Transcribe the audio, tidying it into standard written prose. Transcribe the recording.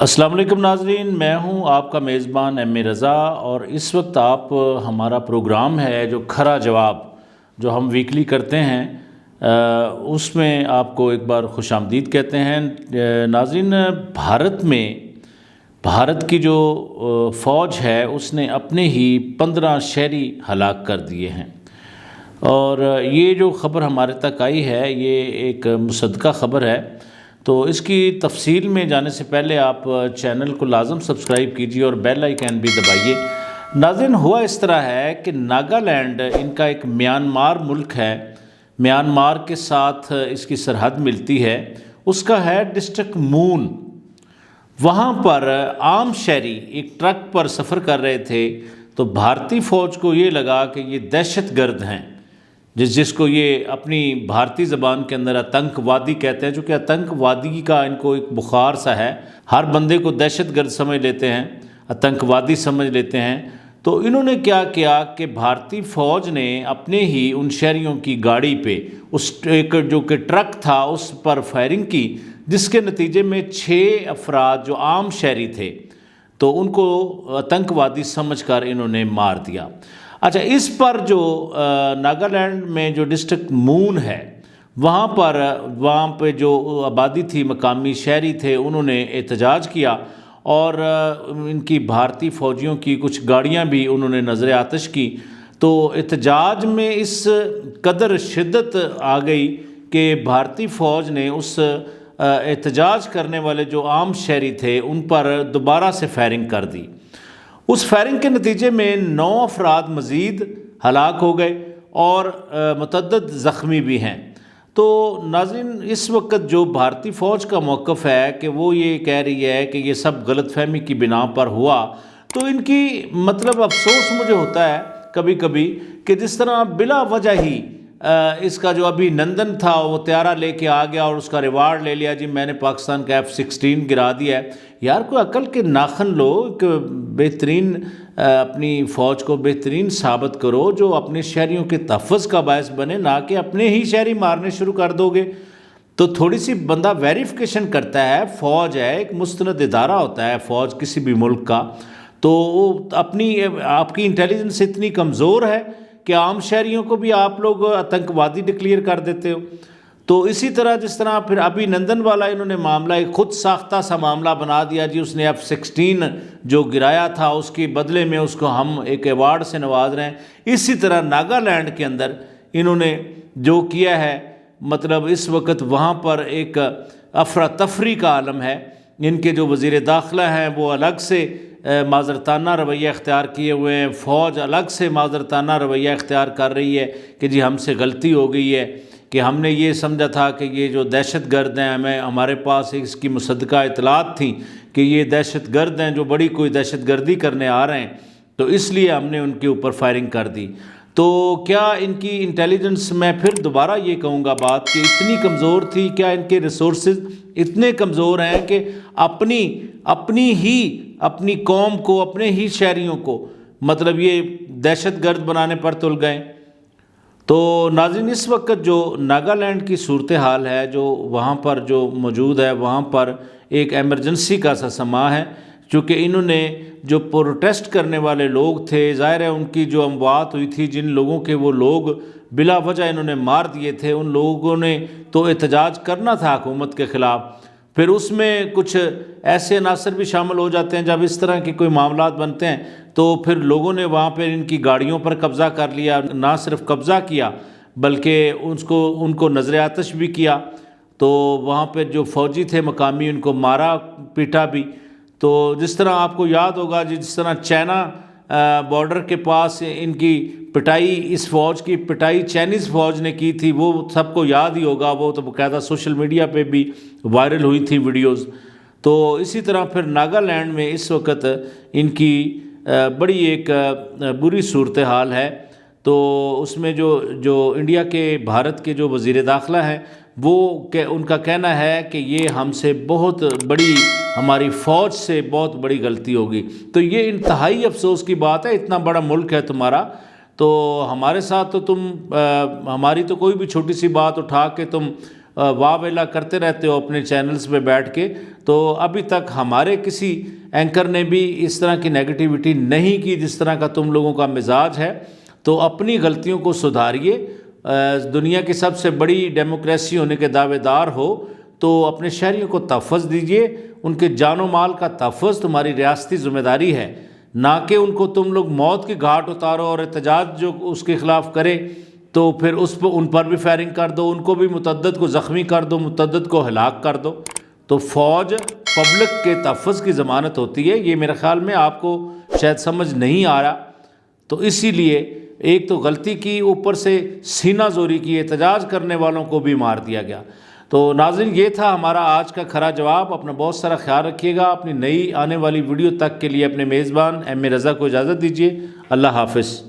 السلام علیکم ناظرین، میں ہوں آپ کا میزبان رضا، اور اس وقت آپ ہمارا پروگرام ہے جو کھرا جواب جو ہم ویکلی کرتے ہیں اس میں آپ کو ایک بار خوش آمدید کہتے ہیں۔ ناظرین، بھارت کی جو فوج ہے اس نے اپنے ہی 15 شہری ہلاک کر دیے ہیں، اور یہ جو خبر ہمارے تک آئی ہے یہ ایک مصدقہ خبر ہے۔ تو اس کی تفصیل میں جانے سے پہلے آپ چینل کو لازم سبسکرائب کیجیے اور بیل آئیکن بھی دبائیے۔ ناظرین، ہوا اس طرح ہے کہ ناگالینڈ ان کا ایک میانمار ملک ہے، میانمار کے ساتھ اس کی سرحد ملتی ہے، اس کا ہے ڈسٹرکٹ مون۔ وہاں پر عام شہری ایک ٹرک پر سفر کر رہے تھے تو بھارتی فوج کو یہ لگا کہ یہ دہشت گرد ہیں، جس کو یہ اپنی بھارتی زبان کے اندر آتنک وادی کہتے ہیں، چونکہ آتنک وادی کا ان کو ایک بخار سا ہے، ہر بندے کو دہشت گرد سمجھ لیتے ہیں، آتنک وادی سمجھ لیتے ہیں۔ تو انہوں نے کیا کیا کہ بھارتی فوج نے اپنے ہی ان شہریوں کی گاڑی پہ اس ایک جو کہ ٹرک تھا اس پر فائرنگ کی، جس کے نتیجے میں 6 افراد جو عام شہری تھے تو ان کو آتنک وادی سمجھ کر انہوں نے مار دیا۔ اچھا، اس پر جو ناگالینڈ میں جو ڈسٹرکٹ مون ہے وہاں پہ جو آبادی تھی، مقامی شہری تھے، انہوں نے احتجاج کیا، اور ان کی بھارتی فوجیوں کی کچھ گاڑیاں بھی انہوں نے نظر آتش کی۔ تو احتجاج میں اس قدر شدت آ گئی کہ بھارتی فوج نے اس احتجاج کرنے والے جو عام شہری تھے ان پر دوبارہ سے فائرنگ کر دی۔ اس فائرنگ کے نتیجے میں 9 افراد مزید ہلاک ہو گئے اور متعدد زخمی بھی ہیں۔ تو ناظرین، اس وقت جو بھارتی فوج کا موقف ہے کہ وہ یہ کہہ رہی ہے کہ یہ سب غلط فہمی کی بنا پر ہوا، تو ان کی افسوس مجھے ہوتا ہے کبھی کبھی کہ جس طرح بلا وجہ ہی اس کا جو ابھی نندن تھا وہ طیارہ لے کے آ گیا اور اس کا ریوارڈ لے لیا، جی میں نے پاکستان کا F-16 گرا دیا ہے۔ یار، کوئی عقل کے ناخن لو، کہ بہترین اپنی فوج کو بہترین ثابت کرو جو اپنے شہریوں کے تحفظ کا باعث بنے، نہ کہ اپنے ہی شہری مارنے شروع کر دو گے۔ تو تھوڑی سی بندہ ویریفیکیشن کرتا ہے، فوج ہے ایک مستند ادارہ ہوتا ہے فوج کسی بھی ملک کا، تو آپ کی انٹیلیجنس اتنی کمزور ہے کہ عام شہریوں کو بھی آپ لوگ آتنک وادی ڈکلیئر کر دیتے ہو۔ تو اسی طرح جس طرح پھر ابھی نندن والا انہوں نے معاملہ ایک خود ساختہ سا معاملہ بنا دیا، جی اس نے F-16 جو گرایا تھا اس کے بدلے میں اس کو ہم ایک ایوارڈ سے نواز رہے ہیں۔ اسی طرح ناگالینڈ کے اندر انہوں نے جو کیا ہے، اس وقت وہاں پر ایک افراتفری کا عالم ہے۔ ان کے جو وزیر داخلہ ہیں وہ الگ سے معذرتانہ رویہ اختیار کیے ہوئے ہیں، فوج الگ سے معذرتانہ رویہ اختیار کر رہی ہے کہ جی ہم سے غلطی ہو گئی ہے، کہ ہم نے یہ سمجھا تھا کہ یہ جو دہشت گرد ہیں، ہمارے پاس اس کی مصدقہ اطلاعات تھیں کہ یہ دہشت گرد ہیں جو بڑی کوئی دہشت گردی کرنے آ رہے ہیں، تو اس لیے ہم نے ان کے اوپر فائرنگ کر دی۔ تو کیا ان کی انٹیلیجنس، میں پھر دوبارہ یہ کہوں گا بات، کہ اتنی کمزور تھی؟ کیا ان کے ریسورسز اتنے کمزور ہیں کہ اپنی قوم کو، اپنے ہی شہریوں کو یہ دہشت گرد بنانے پر تل گئے؟ تو ناظرین، اس وقت جو ناگالینڈ کی صورتحال ہے جو وہاں پر جو موجود ہے، وہاں پر ایک ایمرجنسی کا سا سما ہے، چونکہ انہوں نے جو پروٹیسٹ کرنے والے لوگ تھے، ظاہر ہے ان کی جو اموات ہوئی تھی، جن لوگوں کے وہ لوگ بلا وجہ انہوں نے مار دیے تھے، ان لوگوں نے تو احتجاج کرنا تھا حکومت کے خلاف۔ پھر اس میں کچھ ایسے عناصر بھی شامل ہو جاتے ہیں، جب اس طرح کے کوئی معاملات بنتے ہیں تو پھر لوگوں نے وہاں پہ ان کی گاڑیوں پر قبضہ کر لیا، نہ صرف قبضہ کیا بلکہ ان کو نظر آتش بھی کیا۔ تو وہاں پہ جو فوجی تھے مقامی ان کو مارا پیٹا بھی۔ تو جس طرح آپ کو یاد ہوگا، جس طرح چائنا بارڈر کے پاس ان کی پٹائی، اس فوج کی پٹائی چائنیز فوج نے کی تھی، وہ سب کو یاد ہی ہوگا، وہ تو باقاعدہ سوشل میڈیا پہ بھی وائرل ہوئی تھی ویڈیوز۔ تو اسی طرح پھر ناگالینڈ میں اس وقت ان کی بڑی ایک بری صورتحال ہے۔ تو اس میں جو انڈیا کے، بھارت کے جو وزیر داخلہ ہیں، ان کا کہنا ہے کہ یہ ہم سے بہت بڑی، ہماری فوج سے بہت بڑی غلطی ہوگی۔ تو یہ انتہائی افسوس کی بات ہے، اتنا بڑا ملک ہے تمہارا، تو ہمارے ساتھ تو ہماری تو کوئی بھی چھوٹی سی بات اٹھا کے تم واہ ویلا کرتے رہتے ہو اپنے چینلز پہ بیٹھ کے، تو ابھی تک ہمارے کسی اینکر نے بھی اس طرح کی نیگیٹیوٹی نہیں کی جس طرح کا تم لوگوں کا مزاج ہے۔ تو اپنی غلطیوں کو سدھاریے۔ دنیا کی سب سے بڑی ڈیموکریسی ہونے کے دعوے دار ہو تو اپنے شہریوں کو تحفظ دیجیے، ان کے جان و مال کا تحفظ تمہاری ریاستی ذمہ داری ہے، نہ کہ ان کو تم لوگ موت کی گھاٹ اتارو اور احتجاج جو اس کے خلاف کرے تو پھر ان پر بھی فائرنگ کر دو، ان کو بھی متعدد کو زخمی کر دو، متعدد کو ہلاک کر دو۔ تو فوج پبلک کے تحفظ کی ضمانت ہوتی ہے، یہ میرے خیال میں آپ کو شاید سمجھ نہیں آ رہا۔ تو اسی لیے ایک تو غلطی کی، اوپر سے سینہ زوری کی، احتجاج کرنے والوں کو بھی مار دیا گیا۔ تو ناظرین، یہ تھا ہمارا آج کا کھرا جواب۔ اپنا بہت سارا خیال رکھیے گا۔ اپنی نئی آنے والی ویڈیو تک کے لیے اپنے میزبان ایم اے رضا کو اجازت دیجیے۔ اللہ حافظ۔